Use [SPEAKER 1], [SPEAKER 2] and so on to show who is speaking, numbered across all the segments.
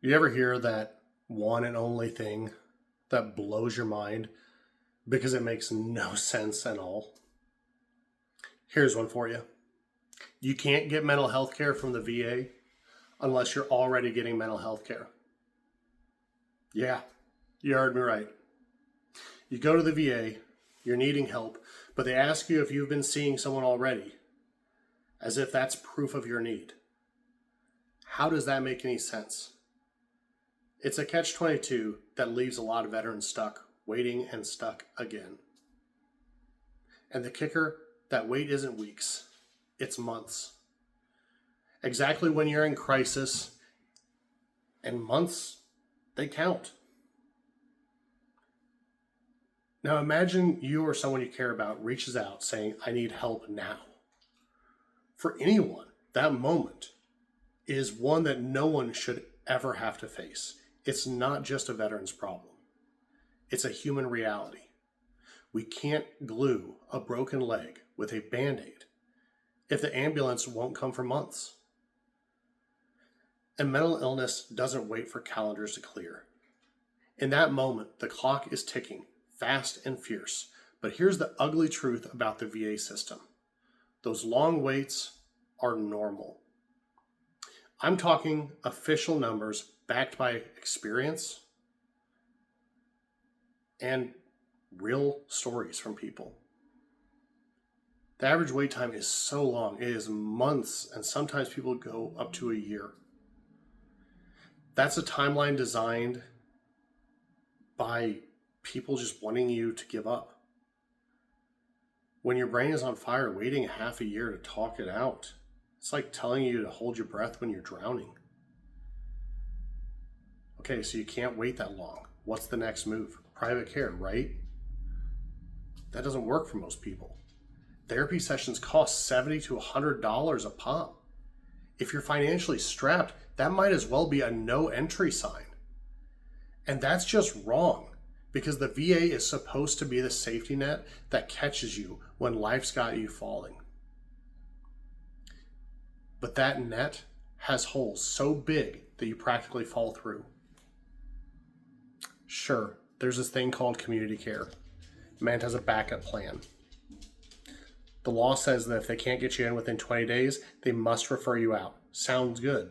[SPEAKER 1] You ever hear that one and only thing that blows your mind because it makes no sense at all? Here's one for you. You can't get mental health care from the VA unless you're already getting mental health care. Yeah, you heard me right. You go to the VA, you're needing help, but they ask you if you've been seeing someone already, as if that's proof of your need. How does that make any sense? It's a catch-22 that leaves a lot of veterans stuck, waiting and stuck again. And the kicker, that wait isn't weeks, it's months. Exactly when you're in crisis, and months, they count. Now imagine you or someone you care about reaches out saying, I need help now. For anyone, that moment is one that no one should ever have to face. It's not just a veteran's problem. It's a human reality. We can't glue a broken leg with a Band-Aid if the ambulance won't come for months. And mental illness doesn't wait for calendars to clear. In that moment, the clock is ticking, fast and fierce. But here's the ugly truth about the VA system. Those long waits are normal. I'm talking official numbers backed by experience and real stories from people. The average wait time is so long. It is months, and sometimes people go up to a year. That's a timeline designed by people just wanting you to give up. When your brain is on fire, waiting half a year to talk it out, it's like telling you to hold your breath when you're drowning. Okay, so you can't wait that long. What's the next move? Private care, right? That doesn't work for most people. Therapy sessions cost $70 to $100 a pop. If you're financially strapped, that might as well be a no entry sign. And that's just wrong, because the VA is supposed to be the safety net that catches you when life's got you falling. But that net has holes so big that you practically fall through. Sure, there's this thing called community care, meant as a backup plan. The law says that if they can't get you in within 20 days, they must refer you out. Sounds good.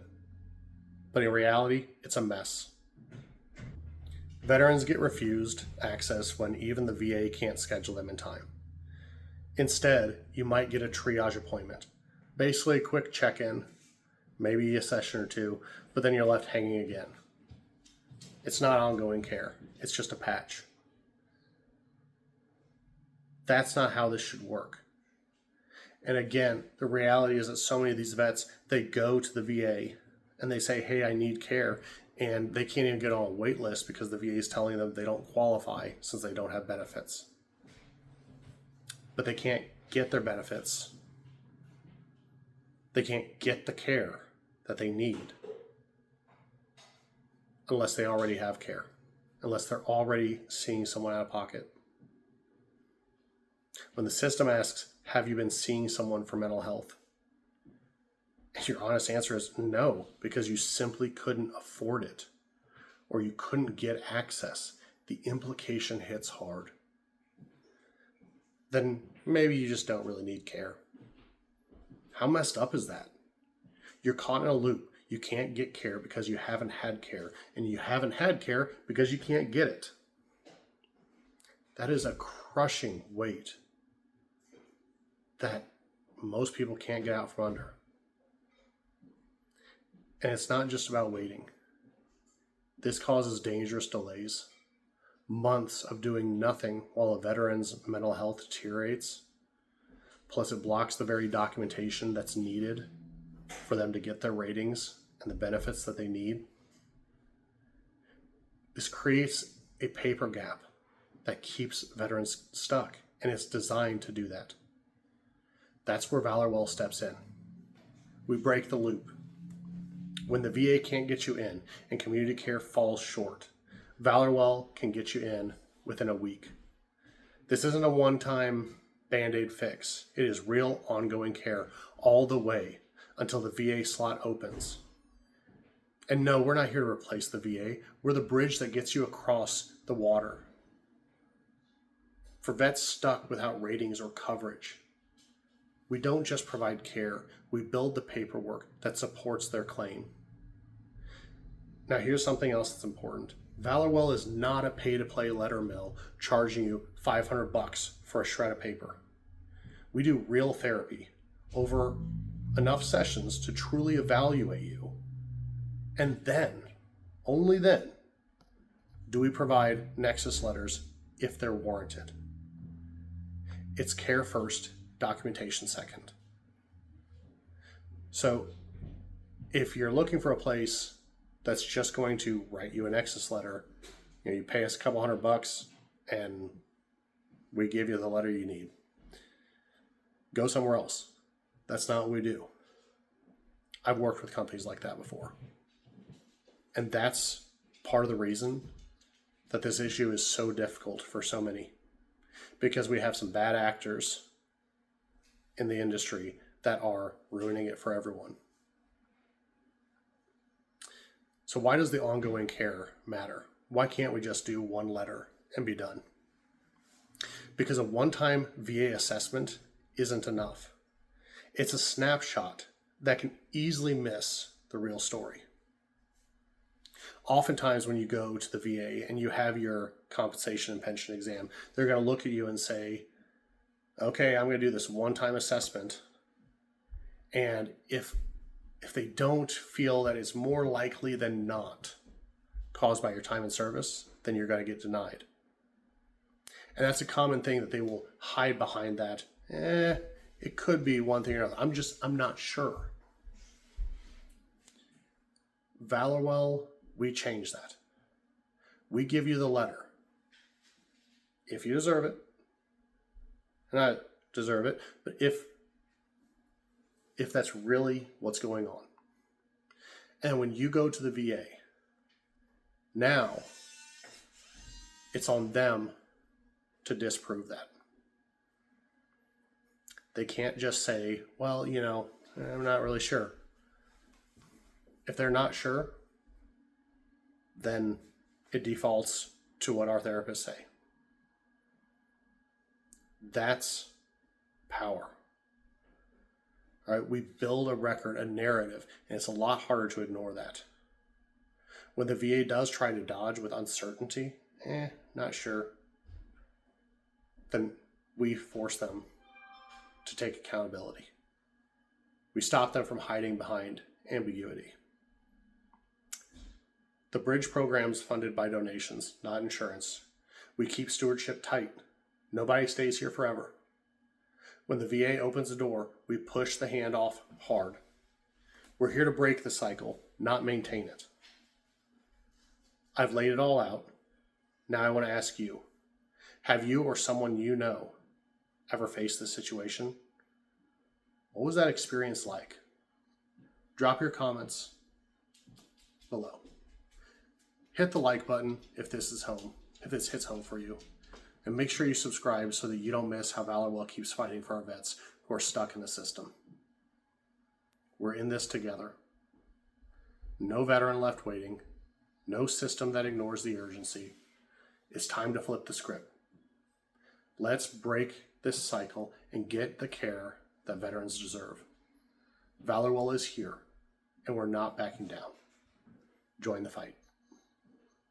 [SPEAKER 1] But in reality, it's a mess. Veterans get refused access when even the VA can't schedule them in time. Instead, you might get a triage appointment. Basically a quick check-in, maybe a session or two, but then you're left hanging again. It's not ongoing care. It's just a patch. That's not how this should work. And again, the reality is that so many of these vets, they go to the VA and they say, hey, I need care. And they can't even get on a wait list because the VA is telling them they don't qualify since they don't have benefits. But they can't get their benefits. They can't get the care that they need unless they already have care, unless they're already seeing someone out of pocket. When the system asks, have you been seeing someone for mental health? And your honest answer is no, because you simply couldn't afford it or you couldn't get access. The implication hits hard. Then maybe you just don't really need care. How messed up is that? You're caught in a loop. You can't get care because you haven't had care, and you haven't had care because you can't get it. That is a crushing weight that most people can't get out from under. And it's not just about waiting. This causes dangerous delays, months of doing nothing while a veteran's mental health deteriorates. Plus, it blocks the very documentation that's needed for them to get their ratings and the benefits that they need. This creates a paper gap that keeps veterans stuck, and it's designed to do that. That's where ValorWell steps in. We break the loop. When the VA can't get you in and community care falls short, ValorWell can get you in within a week. This isn't a one-time Band-Aid fix. It is real ongoing care all the way until the VA slot opens. And no, we're not here to replace the VA. We're the bridge that gets you across the water. For vets stuck without ratings or coverage, we don't just provide care, we build the paperwork that supports their claim. Now here's something else that's important. ValorWell is not a pay-to-play letter mill charging you $500 for a shred of paper. We do real therapy over enough sessions to truly evaluate you. And then, only then, do we provide Nexus letters if they're warranted. It's care first, documentation second. So if you're looking for a place that's just going to write you a Nexus letter, you pay us a couple $100 and we give you the letter you need. Go somewhere else. That's not what we do. I've worked with companies like that before. And that's part of the reason that this issue is so difficult for so many. Because we have some bad actors in the industry that are ruining it for everyone. So why does the ongoing care matter? Why can't we just do one letter and be done? Because a one-time VA assessment isn't enough. It's a snapshot that can easily miss the real story. Oftentimes when you go to the VA and you have your compensation and pension exam, they're going to look at you and say, okay, I'm going to do this one-time assessment. And if they don't feel that it's more likely than not caused by your time in service, then you're going to get denied. And that's a common thing that they will hide behind that. It could be one thing or another. I'm not sure. ValorWell, we change that. We give you the letter. If you deserve it, and I deserve it, but if that's really what's going on. And when you go to the VA, now it's on them to disprove that. They can't just say, well, I'm not really sure. If they're not sure, then it defaults to what our therapists say. That's power. All right, we build a record, a narrative, and it's a lot harder to ignore that. When the VA does try to dodge with uncertainty, not sure, then we force them to take accountability. We stop them from hiding behind ambiguity. The Bridge program's funded by donations, not insurance. We keep stewardship tight. Nobody stays here forever. When the VA opens the door, we push the hand off hard. We're here to break the cycle, not maintain it. I've laid it all out. Now I want to ask you, have you or someone you know ever faced this situation? What was that experience like? Drop your comments below. Hit the like button if this hits home for you. And make sure you subscribe so that you don't miss how ValorWell keeps fighting for our vets who are stuck in the system. We're in this together. No veteran left waiting. No system that ignores the urgency. It's time to flip the script. Let's break this cycle and get the care that veterans deserve. ValorWell is here, and we're not backing down. Join the fight.